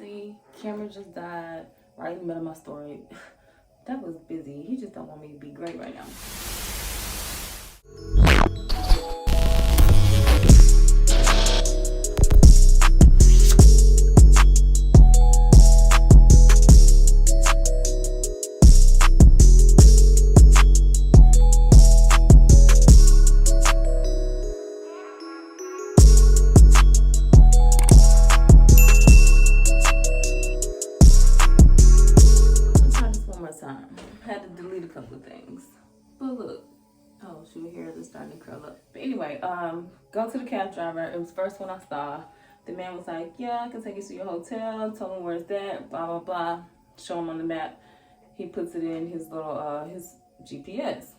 See, camera just died right in the middle of my story. That was busy. He just don't want me to be great right now. Time. Had to delete a couple of things. But look. Oh shoot, hair is starting to curl up. But anyway, go to the cab driver. It was the first one I saw. The man was like, yeah, I can take you to your hotel. Told him where's that, blah blah blah. Show him on the map. He puts it in his little his GPS.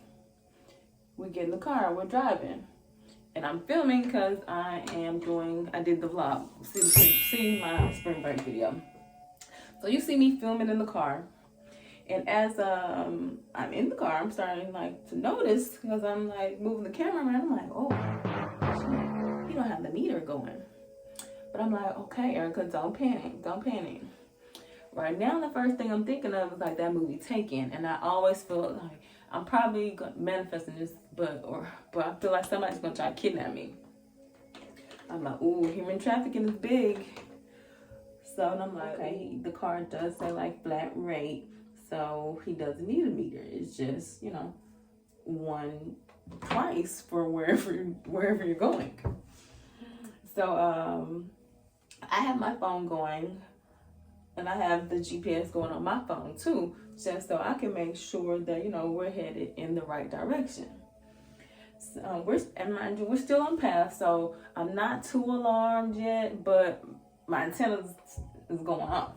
We get in the car, we're driving. And I'm filming because I did the vlog. See my spring break video. So you see me filming in the car. And as I'm in the car, I'm starting like to notice because I'm like moving the camera around. I'm like, oh, shit, he don't have the meter going. But I'm like, okay, Erica, don't panic. Right now, the first thing I'm thinking of is like that movie Taken, and I always feel like I'm probably manifesting this, but I feel like somebody's gonna try to kidnap me. I'm like, ooh, human trafficking is big. So and I'm like, okay, the car does say like flat rate. So he doesn't need a meter. It's just, you know, one price for wherever you're going. So I have my phone going, and I have the GPS going on my phone too, just so I can make sure that, you know, we're headed in the right direction. So mind you, we're still on path, so I'm not too alarmed yet, but my antenna is going off.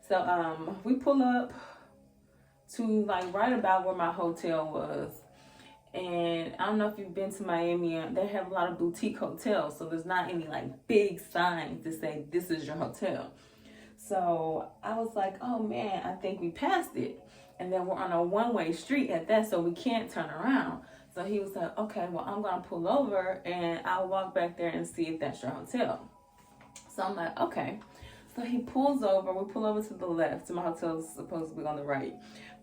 So we pull up to like right about where my hotel was. And I don't know if you've been to Miami, they have a lot of boutique hotels. So there's not any like big signs to say this is your hotel. So I was like, oh man, I think we passed it. And then we're on a one-way street at that, so we can't turn around. So he was like, okay, well, I'm gonna pull over and I'll walk back there and see if that's your hotel. So I'm like, okay. So he pulls over, we pull over to the left, so my hotel is supposed to be on the right,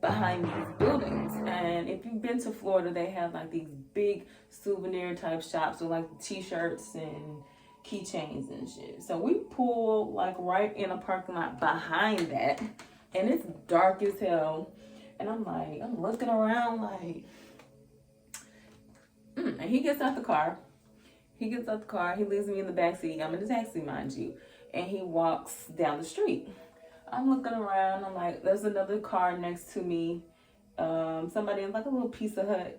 behind these buildings. And if you've been to Florida, they have like these big souvenir type shops with like t-shirts and keychains and shit. So we pull like right in a parking lot behind that, and it's dark as hell. And I'm looking around like, and he gets out the car. He leaves me in the back seat. I'm in the taxi, mind you. And he walks down the street. I'm looking around. I'm like, there's another car next to me. Somebody in like a little Pizza Hut,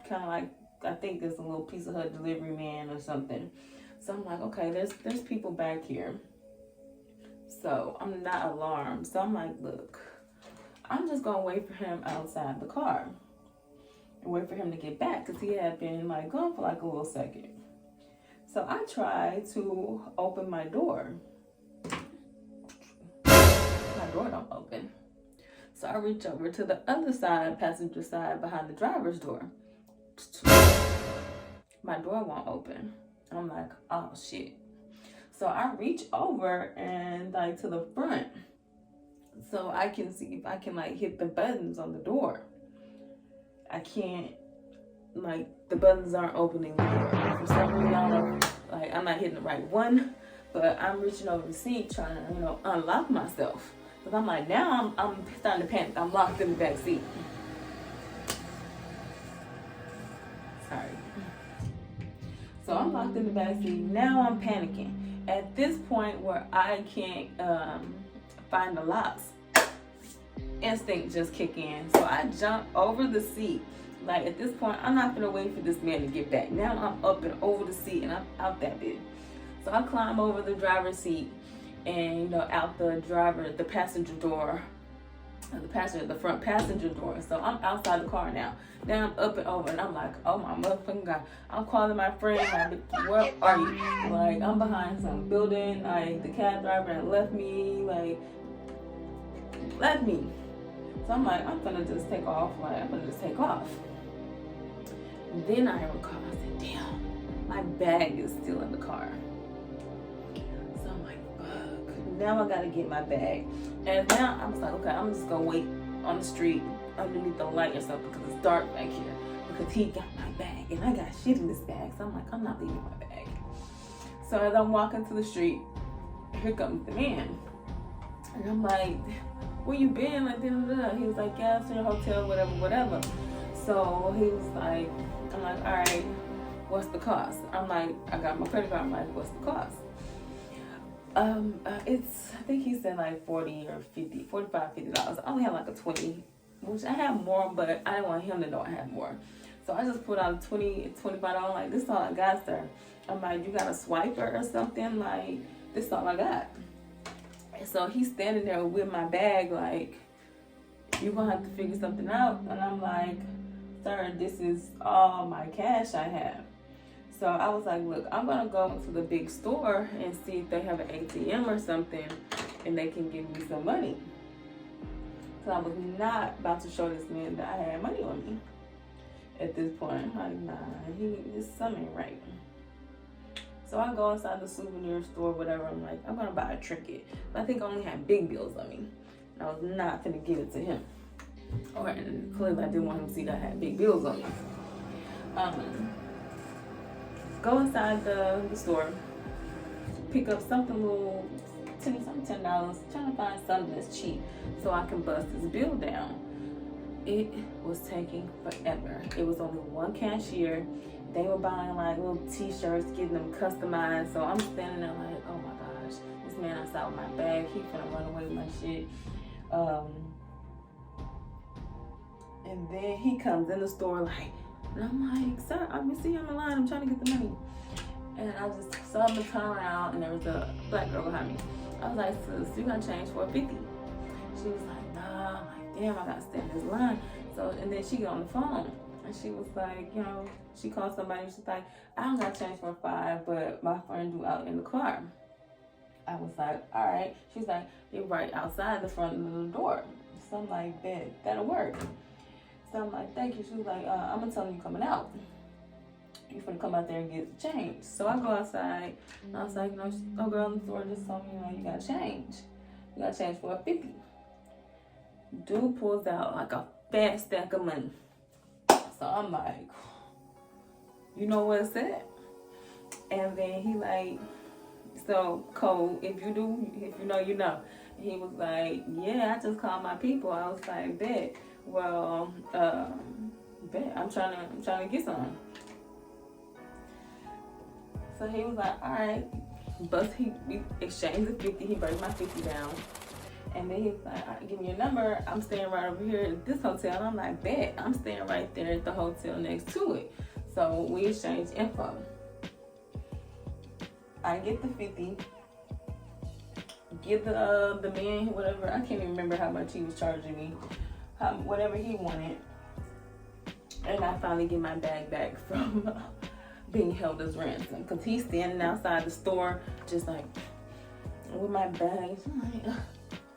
kind of like, I think there's a little Pizza Hut delivery man or something. So I'm like, okay, there's people back here. So I'm not alarmed. So I'm like, look, I'm just gonna wait for him outside the car and wait for him to get back, because he had been like gone for like a little second. So I try to open my door. My door don't open. So I reach over to the other side, passenger side, behind the driver's door. My door won't open. I'm like, oh shit. So I reach over and like to the front, so I can see if I can like hit the buttons on the door. I can't, like, the buttons aren't opening the door. For some reason, I don't know, like, I'm not hitting the right one, but I'm reaching over the seat trying to, you know, unlock myself. Because I'm like, now I'm starting to panic. I'm locked in the back seat. Sorry. So I'm locked in the back seat. Now I'm panicking. At this point where I can't find the locks, instinct just kick in. So I jump over the seat. Like, at this point, I'm not gonna wait for this man to get back. Now I'm up and over the seat, and I'm out that bit. So I climb over the driver's seat and, you know, out the passenger door, the front passenger door. So I'm outside the car now. Now I'm up and over, and I'm like, oh my motherfucking God. I'm calling my friend, like, where are you? Like, I'm behind some building. Like, the cab driver had left me. So I'm like, I'm gonna just take off. And then I recall, I said, damn, my bag is still in the car. So I'm like, fuck. now I gotta get my bag. And now I was like, okay, I'm just gonna wait on the street underneath the light or something because it's dark back here. Because he got my bag and I got shit in this bag. So I'm like, I'm not leaving my bag. So as I'm walking to the street, here comes the man. And I'm like, where you been? Like, da, da, da. He was like, yeah, it's in your hotel, whatever. So he was like, I'm like, all right, what's the cost? I'm like, I got my credit card. I'm like, what's the cost? It's, I think he said like 40 or 50, $45, $50. I only had like a 20, which I have more, but I didn't want him to know I had more. So I just put out $20, $25. I'm like, this is all I got, sir. I'm like, you got a swiper or something? Like, this is all I got. And so he's standing there with my bag, like, you're gonna have to figure something out. And I'm like, sir, this is all my cash I have. So I was like, look, I'm gonna go into the big store and see if they have an ATM or something and they can give me some money. So I was not about to show this man that I had money on me at this point. I'm like, nah, this something ain't right. So I go inside the souvenir store, whatever. I'm like, I'm gonna buy a trinket. But I think I only had big bills on me. And I was not gonna give it to him. And clearly I didn't want him to see that I had big bills on me. Go inside the store, pick up something little, $10, trying to find something that's cheap so I can bust this bill down. It was taking forever. It was only one cashier. They were buying like little t-shirts, getting them customized. So I'm standing there like, oh my gosh, this man outside with my bag, he finna run away with my shit. And then he comes in the store like, and I'm like, sir, I see you on the line, I'm trying to get the money. And I just saw him turn around and there was a black girl behind me. I was like, sis, you got change for $50. She was like, nah. I'm like, damn, I gotta stand this line. So, and then she got on the phone and she was like, you know, she called somebody. She's like, I don't got change for $5, but my friend do out in the car. I was like, all right. She's like, you're right outside the front of the door. So I'm like, bet, that'll work. So I'm like, thank you. She was like, I'm gonna tell you coming out. You're gonna come out there and get the change. So I go outside. And I was like, you know, a girl in the store just told me, you know, you got change. You got change for $50. Dude pulls out like a fat stack of money. So I'm like, you know what it said? And then he like, so Cole, if you know, you know. And he was like, yeah, I just called my people. I was like, bet. Well, bet. I'm trying to get some. So he was like, all right. But we exchanged the 50. He breaks my 50 down. And then he was like, all right, give me your number. I'm staying right over here at this hotel. And I'm like, bet. I'm staying right there at the hotel next to it. So we exchanged info. I get the 50. Give the man whatever. I can't even remember how much he was charging me. Whatever he wanted. And I finally get my bag back from being held as ransom. Because he's standing outside the store just like with my bag. I'm like,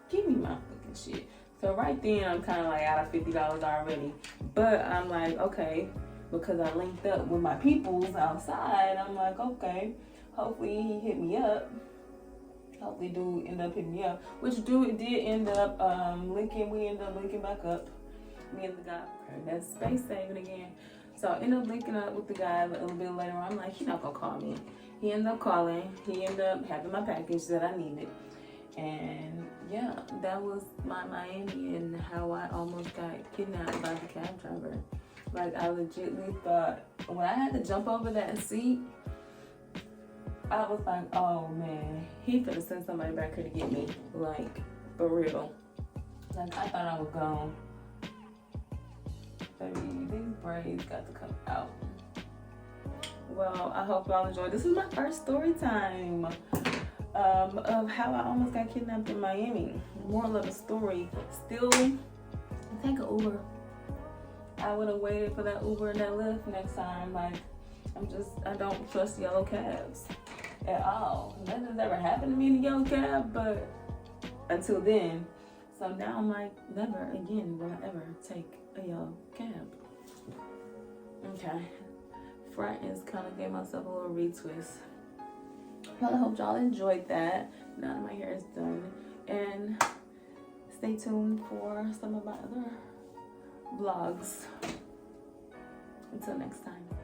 give me my fucking shit. So right then I'm kind of like out of $50 already. But I'm like, okay. Because I linked up with my peoples outside. I'm like, okay. Hopefully he hit me up. Hopefully dude ended up hitting me up. Which dude did end up linking. We ended up linking back up. Me and the guy. Okay, that's space saving again. So I ended up linking up with the guy a little bit later. I'm like, he's not gonna call me. He ended up calling. He ended up having my package that I needed. And yeah, that was my Miami and how I almost got kidnapped by the cab driver. Like I legitimately thought when I had to jump over that seat, I was like, oh man, he could have sent somebody back here to get me. Like, for real. Like, I thought I was gone. Baby, these braids got to come out. Well, I hope y'all enjoyed. This is my first story time of how I almost got kidnapped in Miami. Moral of the story, still take an Uber. I would have waited for that Uber and that Lyft next time. Like, I don't trust yellow cabs at all. Nothing's ever happened to me in a yellow cab, but until then. So now I'm like, never again will I ever take a yellow cab. Okay. Frightened, kind of gave myself a little retwist. Well, I hope y'all enjoyed that. Now that my hair is done, and stay tuned for some of my other vlogs. Until next time.